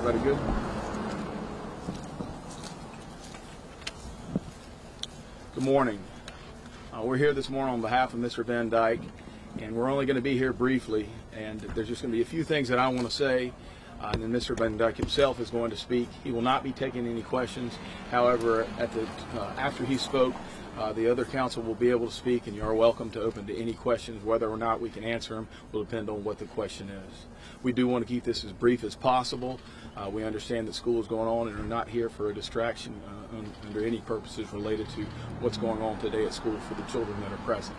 Everybody good? Good morning. We're here this morning on behalf of Mr. Van Dyke, and we're only going to be here briefly, and there's just going to be a few things that I want to say, and then Mr. Van Dyke himself is going to speak. He will not be taking any questions. However, after he spoke, the other council will be able to speak, and you are welcome to open to any questions. Whether or not we can answer them will depend on what the question is. We do want to keep this as brief as possible. We understand that school is going on and are not here for a distraction under any purposes related to what's going on today at school for the children that are present.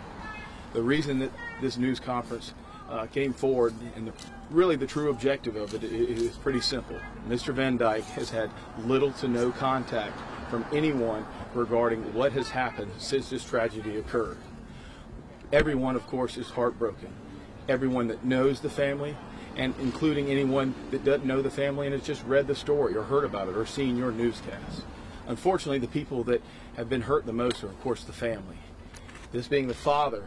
The reason that this news conference came forward, and really the true objective of it is pretty simple. Mr. Van Dyke has had little to no contact from anyone regarding what has happened since this tragedy occurred. Everyone, of course, is heartbroken. Everyone that knows the family, and including anyone that doesn't know the family and has just read the story or heard about it or seen your newscast. Unfortunately, the people that have been hurt the most are, of course, the family. This being the father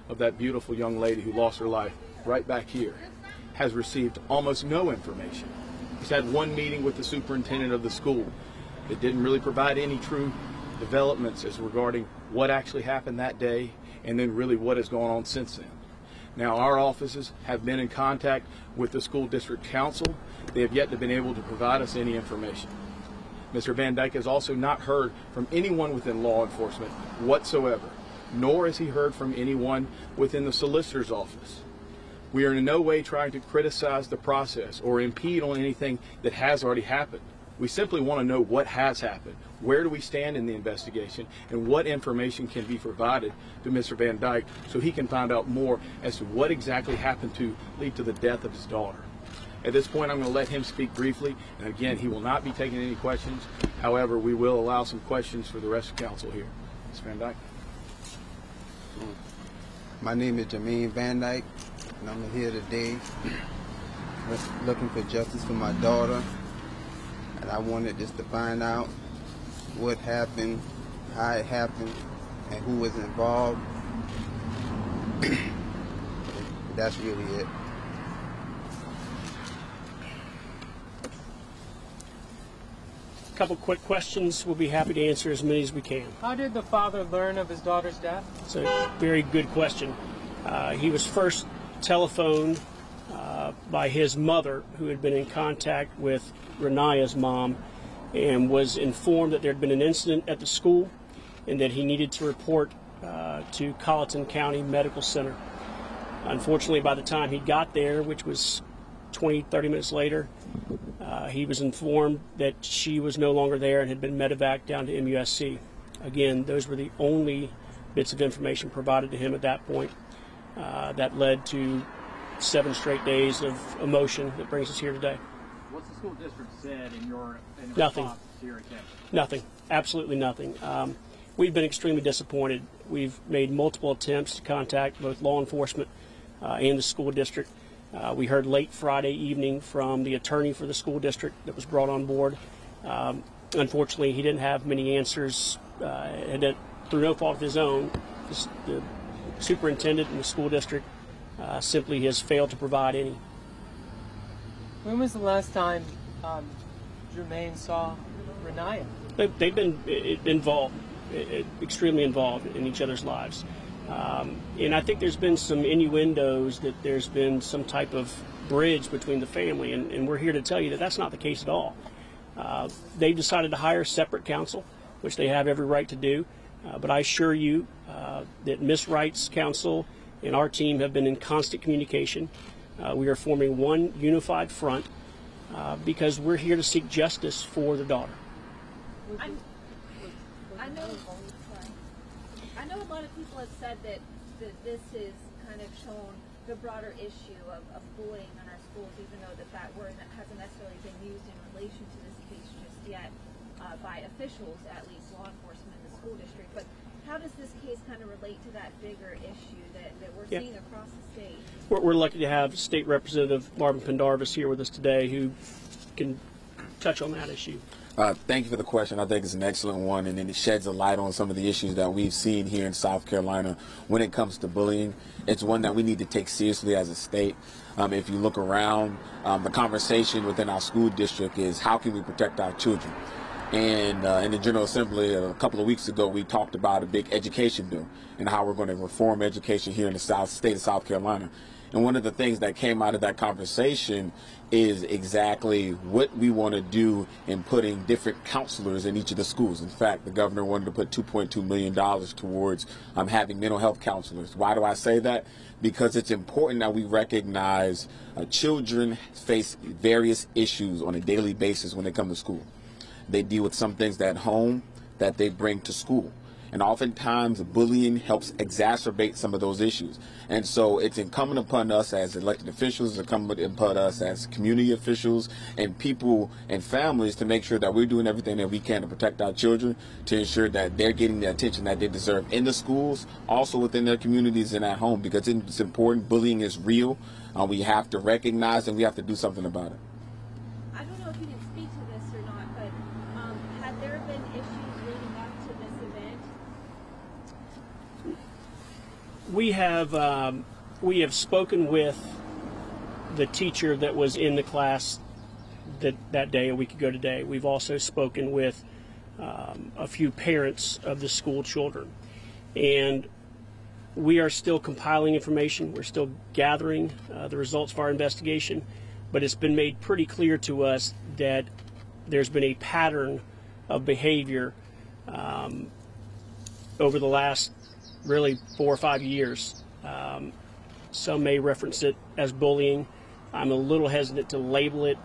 of that beautiful young lady who lost her life right back here, has received almost no information. He's had one meeting with the superintendent of the school that didn't really provide any true developments as regarding what actually happened that day and then really what has gone on since then. Now, our offices have been in contact with the school district council. They have yet to been able to provide us any information. Mr. Van Dyke has also not heard from anyone within law enforcement whatsoever, nor has he heard from anyone within the solicitor's office. We are in no way trying to criticize the process or impede on anything that has already happened. We simply want to know what has happened, where do we stand in the investigation, and what information can be provided to Mr. Van Dyke so he can find out more as to what exactly happened to lead to the death of his daughter. At this point, I'm going to let him speak briefly, and again, he will not be taking any questions. However, we will allow some questions for the rest of council here. Mr. Van Dyke. My name is Jermaine Van Dyke, and I'm here today looking for justice for my daughter. And I wanted just to find out what happened, how it happened, and who was involved. That's really it. A couple quick questions. We'll be happy to answer as many as we can. How did the father learn of his daughter's death? It's a very good question. He was first telephoned by his mother, who had been in contact with Raniya's mom, and was informed that there had been an incident at the school and that he needed to report to Colleton County Medical Center. Unfortunately, by the time he got there, which was 20, 30 minutes later, he was informed that she was no longer there and had been medevaced down to MUSC. Again, those were the only bits of information provided to him at that point. That led to 7 straight days of emotion that brings us here today. What's the school district said in Nothing. response to your attention? Nothing. Absolutely nothing. We've been extremely disappointed. We've made multiple attempts to contact both law enforcement and the school district. We heard late Friday evening from the attorney for the school district that was brought on board. Unfortunately, he didn't have many answers, and through no fault of his own. The superintendent and the school district simply has failed to provide any. When was the last time Jermaine saw Raniya? They've been involved, extremely involved in each other's lives. And I think there's been some innuendos that there's been some type of bridge between the family, and we're here to tell you that that's not the case at all. They've decided to hire separate counsel, which they have every right to do, but I assure you that Ms. Wright's counsel and our team have been in constant communication. We are forming one unified front because we're here to seek justice for the daughter. I know a lot of people have said that this is kind of shown the broader issue of bullying in our schools, even though that word hasn't necessarily been used in relation to this case just yet by officials, at least law enforcement in the school district. But how does this case kind of relate to that bigger issue that we're seeing across the state? We're lucky to have State Representative Marvin Pendarvis here with us today, who can touch on that issue. Thank you for the question. I think it's an excellent one, and it sheds a light on some of the issues that we've seen here in South Carolina when it comes to bullying. It's one that we need to take seriously as a state. If you look around, the conversation within our school district is how can we protect our children? And in the General Assembly a couple of weeks ago, we talked about a big education bill and how we're going to reform education here in the state of South Carolina. And one of the things that came out of that conversation is exactly what we want to do in putting different counselors in each of the schools. In fact, the governor wanted to put $2.2 million towards having mental health counselors. Why do I say that? Because it's important that we recognize children face various issues on a daily basis when they come to school. They deal with some things at home that they bring to school. And oftentimes bullying helps exacerbate some of those issues. And so it's incumbent upon us as elected officials, it's incumbent upon us as community officials and people and families to make sure that we're doing everything that we can to protect our children, to ensure that they're getting the attention that they deserve in the schools, also within their communities and at home, because it's important. Bullying is real. We have to recognize and we have to do something about it. I don't know if you can speak to this or not, but have there been issues leading up to this event? We have spoken with the teacher that was in the class that day, a week ago today. We've also spoken with a few parents of the school children, and we are still compiling information. We're still gathering the results of our investigation, but it's been made pretty clear to us that there's been a pattern of behavior over the last really 4 or 5 years. Some may reference it as bullying. I'm a little hesitant to label it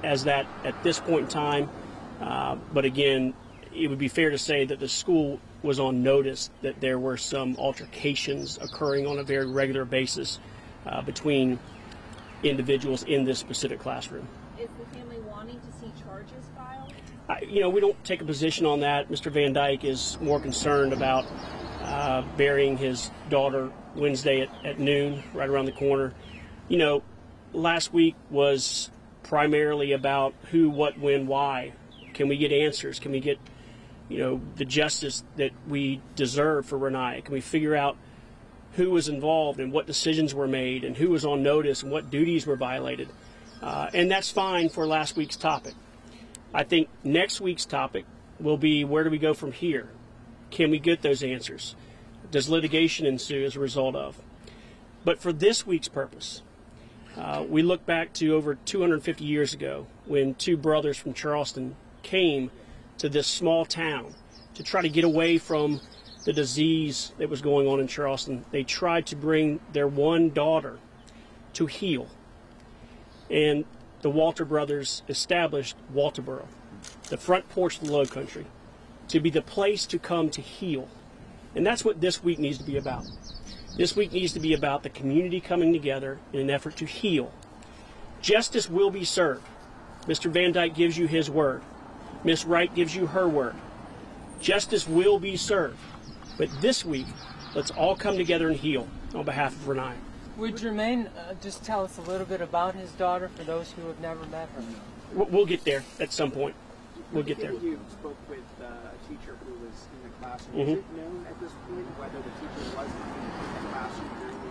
as that at this point in time, but again, it would be fair to say that the school was on notice that there were some altercations occurring on a very regular basis between individuals in this specific classroom. Is the family wanting to see charges filed? We don't take a position on that. Mr. Van Dyke is more concerned about burying his daughter Wednesday at noon, right around the corner. Last week was primarily about who, what, when, why. Can we get answers? Can we get, the justice that we deserve for Raniya? Can we figure out who was involved and what decisions were made and who was on notice and what duties were violated? And that's fine for last week's topic. I think next week's topic will be, where do we go from here? Can we get those answers? Does litigation ensue as a result of? But for this week's purpose, we look back to over 250 years ago when two brothers from Charleston came to this small town to try to get away from the disease that was going on in Charleston. They tried to bring their one daughter to heal. And the Walter brothers established Walterboro, the front porch of the Low Country, to be the place to come to heal. And that's what this week needs to be about. This week needs to be about the community coming together in an effort to heal. Justice will be served. Mr. Van Dyke gives you his word. Ms. Wright gives you her word. Justice will be served. But this week, let's all come together and heal on behalf of Raniya. Would Jermaine just tell us a little bit about his daughter for those who have never met her? We'll get there at some point. We'll get there. You spoke with a teacher who was in the classroom. Is it known at this point whether the teacher was in the classroom during the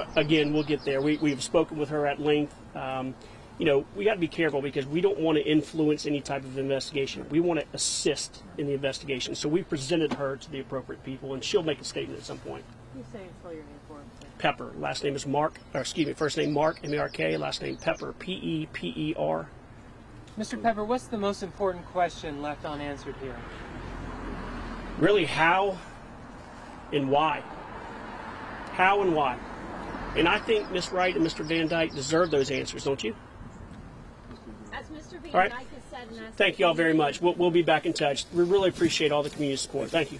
incident? Again, we'll get there. We've spoken with her at length. We got to be careful because we don't want to influence any type of investigation. We want to assist in the investigation. So we presented her to the appropriate people, and she'll make a statement at some point. Can you say and spell your name for him? Pepper. Last name is Mark. First name Mark, M-A-R-K. Last name Pepper, P-E-P-E-R. Mr. Pepper, what's the most important question left unanswered here? Really, how and why? How and why? And I think Ms. Wright and Mr. Van Dyke deserve those answers, don't you? As Mr. Van All right. Dyke has said, and as Thank you all very much. We'll be back in touch. We really appreciate all the community support. Thank you.